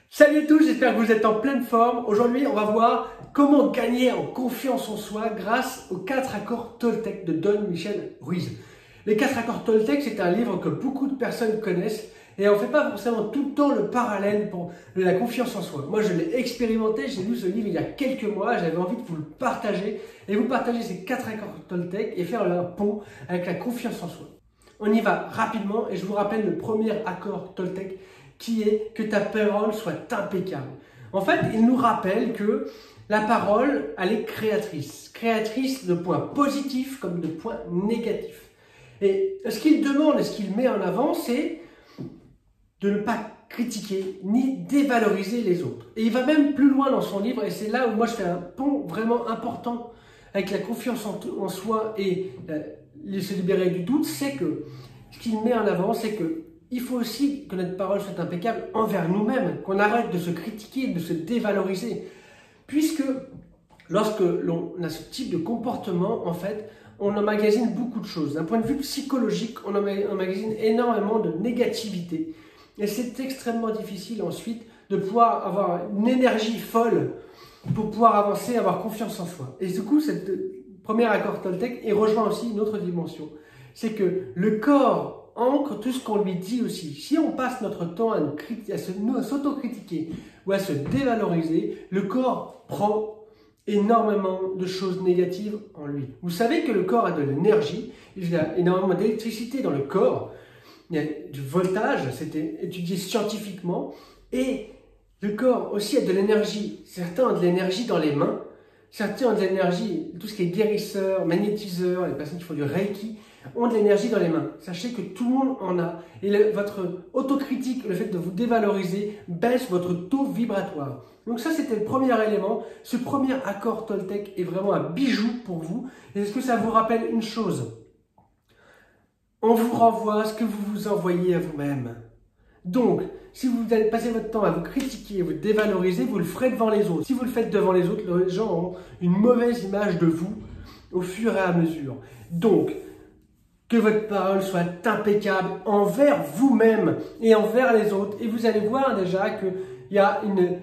Salut à tous, j'espère que vous êtes en pleine forme. Aujourd'hui, on va voir comment gagner en confiance en soi grâce aux 4 accords Toltec de Don Michel Ruiz. Les 4 accords Toltec, c'est un livre que beaucoup de personnes connaissent et on ne fait pas forcément tout le temps le parallèle pour la confiance en soi. Moi, je l'ai expérimenté, j'ai lu ce livre il y a quelques mois, j'avais envie de vous le partager et vous partager ces 4 accords Toltec et faire un pont avec la confiance en soi. On y va rapidement et je vous rappelle le premier accord Toltec qui est que ta parole soit impeccable. En fait, il nous rappelle que la parole, elle est créatrice. Créatrice de points positifs comme de points négatifs. Et ce qu'il demande et ce qu'il met en avant, c'est de ne pas critiquer ni dévaloriser les autres. Et il va même plus loin dans son livre, et c'est là où moi je fais un pont vraiment important avec la confiance en soi et se libérer du doute, c'est que ce qu'il met en avant, c'est que il faut aussi que notre parole soit impeccable envers nous-mêmes, qu'on arrête de se critiquer, de se dévaloriser. Puisque lorsque l'on a ce type de comportement, en fait, on emmagasine beaucoup de choses. D'un point de vue psychologique, on emmagasine énormément de négativité. Et c'est extrêmement difficile ensuite de pouvoir avoir une énergie folle pour pouvoir avancer, avoir confiance en soi. Et du coup, cette premier accord Toltec, il rejoint aussi une autre dimension. C'est que le corps ancre tout ce qu'on lui dit aussi. Si on passe notre temps à s'autocritiquer ou à se dévaloriser, le corps prend énormément de choses négatives en lui. Vous savez que le corps a de l'énergie, il y a énormément d'électricité dans le corps, il y a du voltage, c'était étudié scientifiquement, et le corps aussi a de l'énergie. Certains ont de l'énergie dans les mains, certains ont de l'énergie, tout ce qui est guérisseur, magnétiseur, les personnes qui font du Reiki, ont de l'énergie dans les mains. Sachez que tout le monde en a. Et votre autocritique, le fait de vous dévaloriser, baisse votre taux vibratoire. Donc ça, c'était le premier élément. Ce premier accord Toltec est vraiment un bijou pour vous. Et est-ce que ça vous rappelle une chose? On vous renvoie ce que vous vous envoyez à vous-même. Donc, si vous allez passer votre temps à vous critiquer, à vous dévaloriser, vous le ferez devant les autres. Si vous le faites devant les autres, les gens auront une mauvaise image de vous au fur et à mesure. Donc, que votre parole soit impeccable envers vous-même et envers les autres. Et vous allez voir déjà qu'il y a une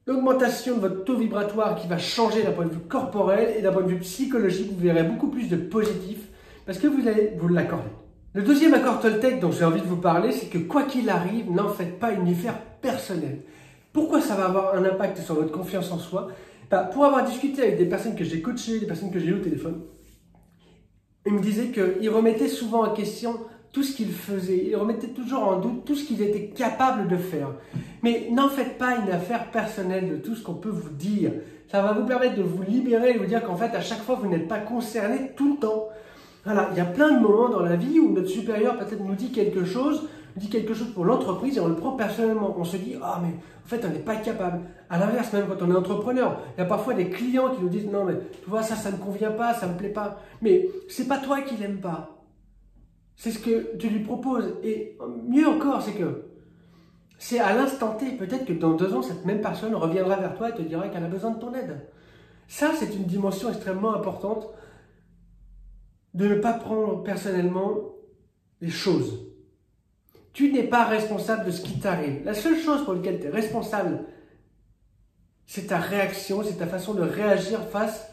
augmentation de votre taux vibratoire qui va changer d'un point de vue corporel et d'un point de vue psychologique. Vous verrez beaucoup plus de positif parce que vous allez vous l'accorder. Le deuxième accord Toltec dont j'ai envie de vous parler, c'est que quoi qu'il arrive, n'en faites pas une affaire personnelle. Pourquoi ça va avoir un impact sur votre confiance en soi? Pour avoir discuté avec des personnes que j'ai coachées, des personnes que j'ai eues au téléphone, il me disait qu'il remettait souvent en question tout ce qu'il faisait. Il remettait toujours en doute tout ce qu'il était capable de faire. Mais n'en faites pas une affaire personnelle de tout ce qu'on peut vous dire. Ça va vous permettre de vous libérer et de vous dire qu'en fait, à chaque fois, vous n'êtes pas concerné tout le temps. Voilà, il y a plein de moments dans la vie où notre supérieur peut-être nous dit quelque chose pour l'entreprise et on le prend personnellement. On se dit « Ah, mais en fait, on n'est pas capable. » À l'inverse, même quand on est entrepreneur, il y a parfois des clients qui nous disent « Non, mais tu vois, ça ne me convient pas, ça ne me plaît pas. » Mais c'est pas toi qui l'aime pas. C'est ce que tu lui proposes. Et mieux encore, c'est que c'est à l'instant T. Peut-être que dans 2 ans, cette même personne reviendra vers toi et te dira qu'elle a besoin de ton aide. Ça, c'est une dimension extrêmement importante de ne pas prendre personnellement les choses. Tu n'es pas responsable de ce qui t'arrive. La seule chose pour laquelle tu es responsable, c'est ta réaction, c'est ta façon de réagir face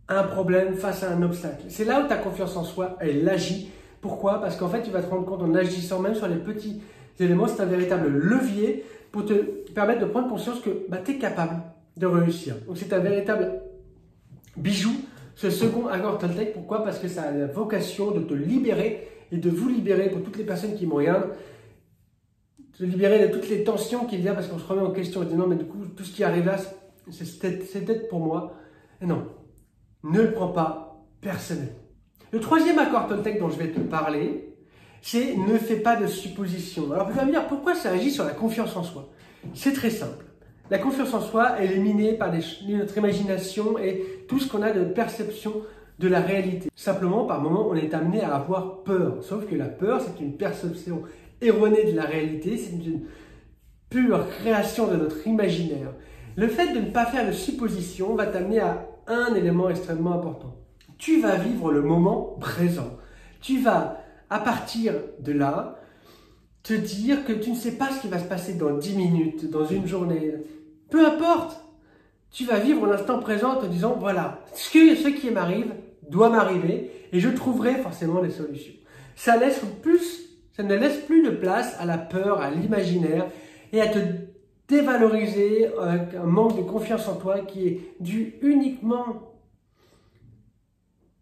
à un problème, face à un obstacle. C'est là où ta confiance en soi, elle agit. Pourquoi? Parce qu'en fait, tu vas te rendre compte en agissant même sur les petits éléments, c'est un véritable levier pour te permettre de prendre conscience que tu es capable de réussir. Donc c'est un véritable bijou, ce second accord Toltec. Pourquoi? Parce que ça a la vocation de te libérer et de vous libérer, pour toutes les personnes qui me regardent, de libérer de toutes les tensions qu'il y a parce qu'on se remet en question. On se dit non, mais du coup, tout ce qui arrive là, c'est peut-être pour moi. Et non, ne le prends pas personnel. Le troisième accord Toltec dont je vais te parler, c'est ne fais pas de suppositions. Alors, vous allez me dire, pourquoi ça agit sur la confiance en soi? C'est très simple. La confiance en soi, elle est minée par notre imagination et tout ce qu'on a de perception de la réalité. Simplement, par moments, on est amené à avoir peur. Sauf que la peur, c'est une perception erronée de la réalité, c'est une pure création de notre imaginaire. Le fait de ne pas faire de suppositions va t'amener à un élément extrêmement important. Tu vas vivre le moment présent. Tu vas, à partir de là, te dire que tu ne sais pas ce qui va se passer dans 10 minutes, dans une journée. Peu importe, tu vas vivre l'instant présent en te disant, voilà, ce qui m'arrive doit m'arriver et je trouverai forcément des solutions. Ça ne laisse plus de place à la peur, à l'imaginaire et à te dévaloriser avec un manque de confiance en toi qui est dû uniquement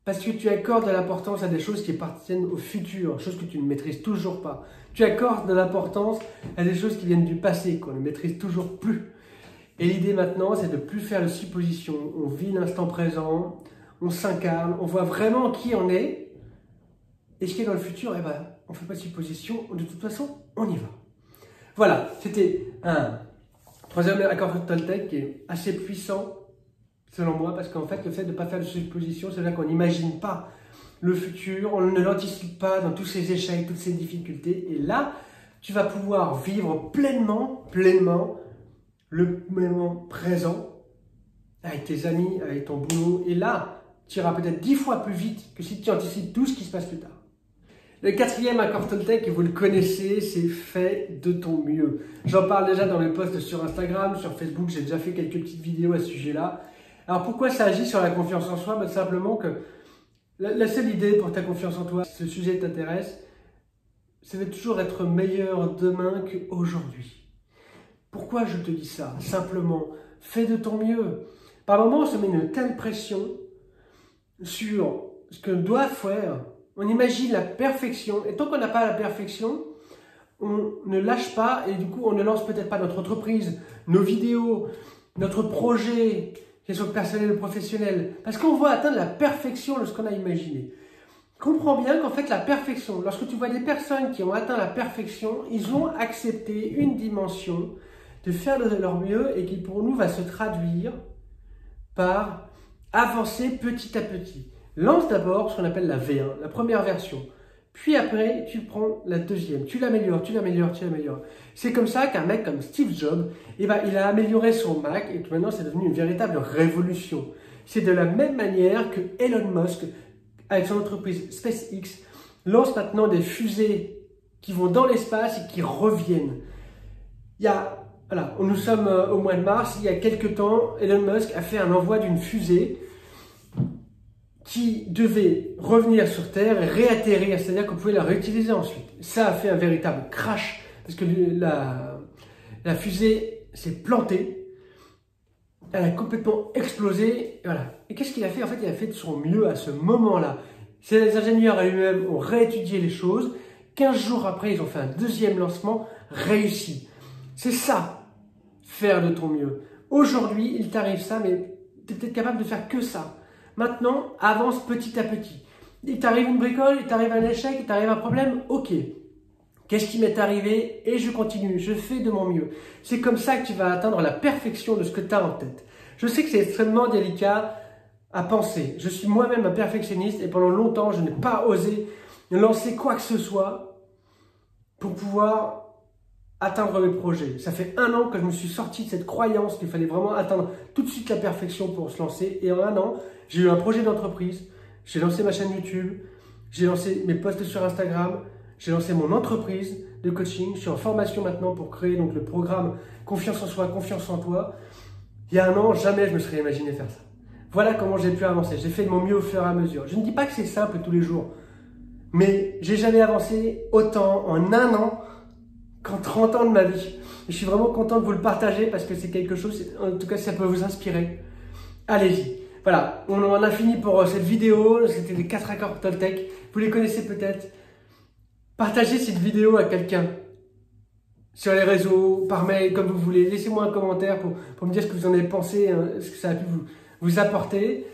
parce que tu accordes de l'importance à des choses qui appartiennent au futur, choses que tu ne maîtrises toujours pas. Tu accordes de l'importance à des choses qui viennent du passé, qu'on ne maîtrise toujours plus. Et l'idée maintenant, c'est de ne plus faire de suppositions. On vit l'instant présent, on s'incarne, on voit vraiment qui on est. Et ce qui est dans le futur, eh ben, on ne fait pas de suppositions, de toute façon, on y va. Voilà, c'était un troisième accord Toltec qui est assez puissant, selon moi, parce qu'en fait, le fait de ne pas faire de suppositions, c'est là qu'on n'imagine pas le futur, on ne l'anticipe pas dans tous ces échecs, toutes ces difficultés. Et là, tu vas pouvoir vivre pleinement le moment présent avec tes amis, avec ton boulot. Et là, tu iras peut-être 10 fois plus vite que si tu anticipes tout ce qui se passe plus tard. Le quatrième accord Toltec, vous le connaissez, c'est fais de ton mieux. J'en parle déjà dans mes posts sur Instagram, sur Facebook, j'ai déjà fait quelques petites vidéos à ce sujet-là. Alors pourquoi ça agit sur la confiance en soi? Simplement que la seule idée pour ta confiance en toi, si ce sujet t'intéresse, c'est de toujours être meilleur demain qu'aujourd'hui. Pourquoi je te dis ça? Simplement, fais de ton mieux. Par moments, on se met une telle pression sur ce que doit faire. On imagine la perfection. Et tant qu'on n'a pas la perfection, on ne lâche pas et du coup, on ne lance peut-être pas notre entreprise, nos vidéos, notre projet, qu'elles soient personnelles ou professionnelles. Parce qu'on veut atteindre la perfection de ce qu'on a imaginé. Comprends bien qu'en fait, la perfection, lorsque tu vois des personnes qui ont atteint la perfection, ils ont accepté une dimension de faire de leur mieux et qui pour nous va se traduire par avancer petit à petit. Lance d'abord ce qu'on appelle la V1, la première version. Puis après, tu prends la deuxième. Tu l'améliores, tu l'améliores, tu l'améliores. C'est comme ça qu'un mec comme Steve Jobs, il a amélioré son Mac et que maintenant c'est devenu une véritable révolution. C'est de la même manière que Elon Musk, avec son entreprise SpaceX, lance maintenant des fusées qui vont dans l'espace et qui reviennent. Nous sommes au mois de mars, il y a quelques temps, Elon Musk a fait un envoi d'une fusée qui devait revenir sur Terre et réatterrir, c'est-à-dire qu'on pouvait la réutiliser ensuite. Ça a fait un véritable crash, parce que la fusée s'est plantée, elle a complètement explosé, et voilà. Et qu'est-ce qu'il a fait? En fait, il a fait de son mieux à ce moment-là. Les ingénieurs eux-mêmes ont réétudié les choses, 15 jours après, ils ont fait un deuxième lancement réussi. C'est ça, faire de ton mieux. Aujourd'hui, il t'arrive ça, mais tu es peut-être capable de faire que ça. Maintenant, avance petit à petit. Il t'arrive une bricole, il t'arrive un échec, il t'arrive un problème, ok. Qu'est-ce qui m'est arrivé? Et je continue, je fais de mon mieux. C'est comme ça que tu vas atteindre la perfection de ce que tu as en tête. Je sais que c'est extrêmement délicat à penser. Je suis moi-même un perfectionniste et pendant longtemps, je n'ai pas osé lancer quoi que ce soit pour pouvoir atteindre mes projets. Ça fait 1 an que je me suis sorti de cette croyance qu'il fallait vraiment atteindre tout de suite la perfection pour se lancer. Et en 1 an, j'ai eu un projet d'entreprise, j'ai lancé ma chaîne YouTube, j'ai lancé mes posts sur Instagram, j'ai lancé mon entreprise de coaching, je suis en formation maintenant pour créer donc le programme Confiance en soi, confiance en toi. Il y a 1 an, jamais je me serais imaginé faire ça. Voilà comment j'ai pu avancer. J'ai fait de mon mieux au fur et à mesure. Je ne dis pas que c'est simple tous les jours, mais j'ai jamais avancé autant en 1 an qu'en 30 ans de ma vie. Et je suis vraiment content de vous le partager parce que c'est quelque chose, en tout cas, ça peut vous inspirer. Allez-y. Voilà, on en a fini pour cette vidéo. C'était les 4 accords Toltec. Vous les connaissez peut-être. Partagez cette vidéo à quelqu'un sur les réseaux, par mail, comme vous voulez. Laissez-moi un commentaire pour me dire ce que vous en avez pensé, ce que ça a pu vous apporter.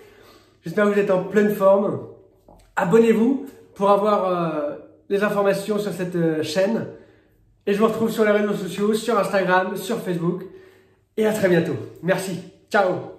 J'espère que vous êtes en pleine forme. Abonnez-vous pour avoir les informations sur cette chaîne. Et je vous retrouve sur les réseaux sociaux, sur Instagram, sur Facebook. Et à très bientôt. Merci. Ciao.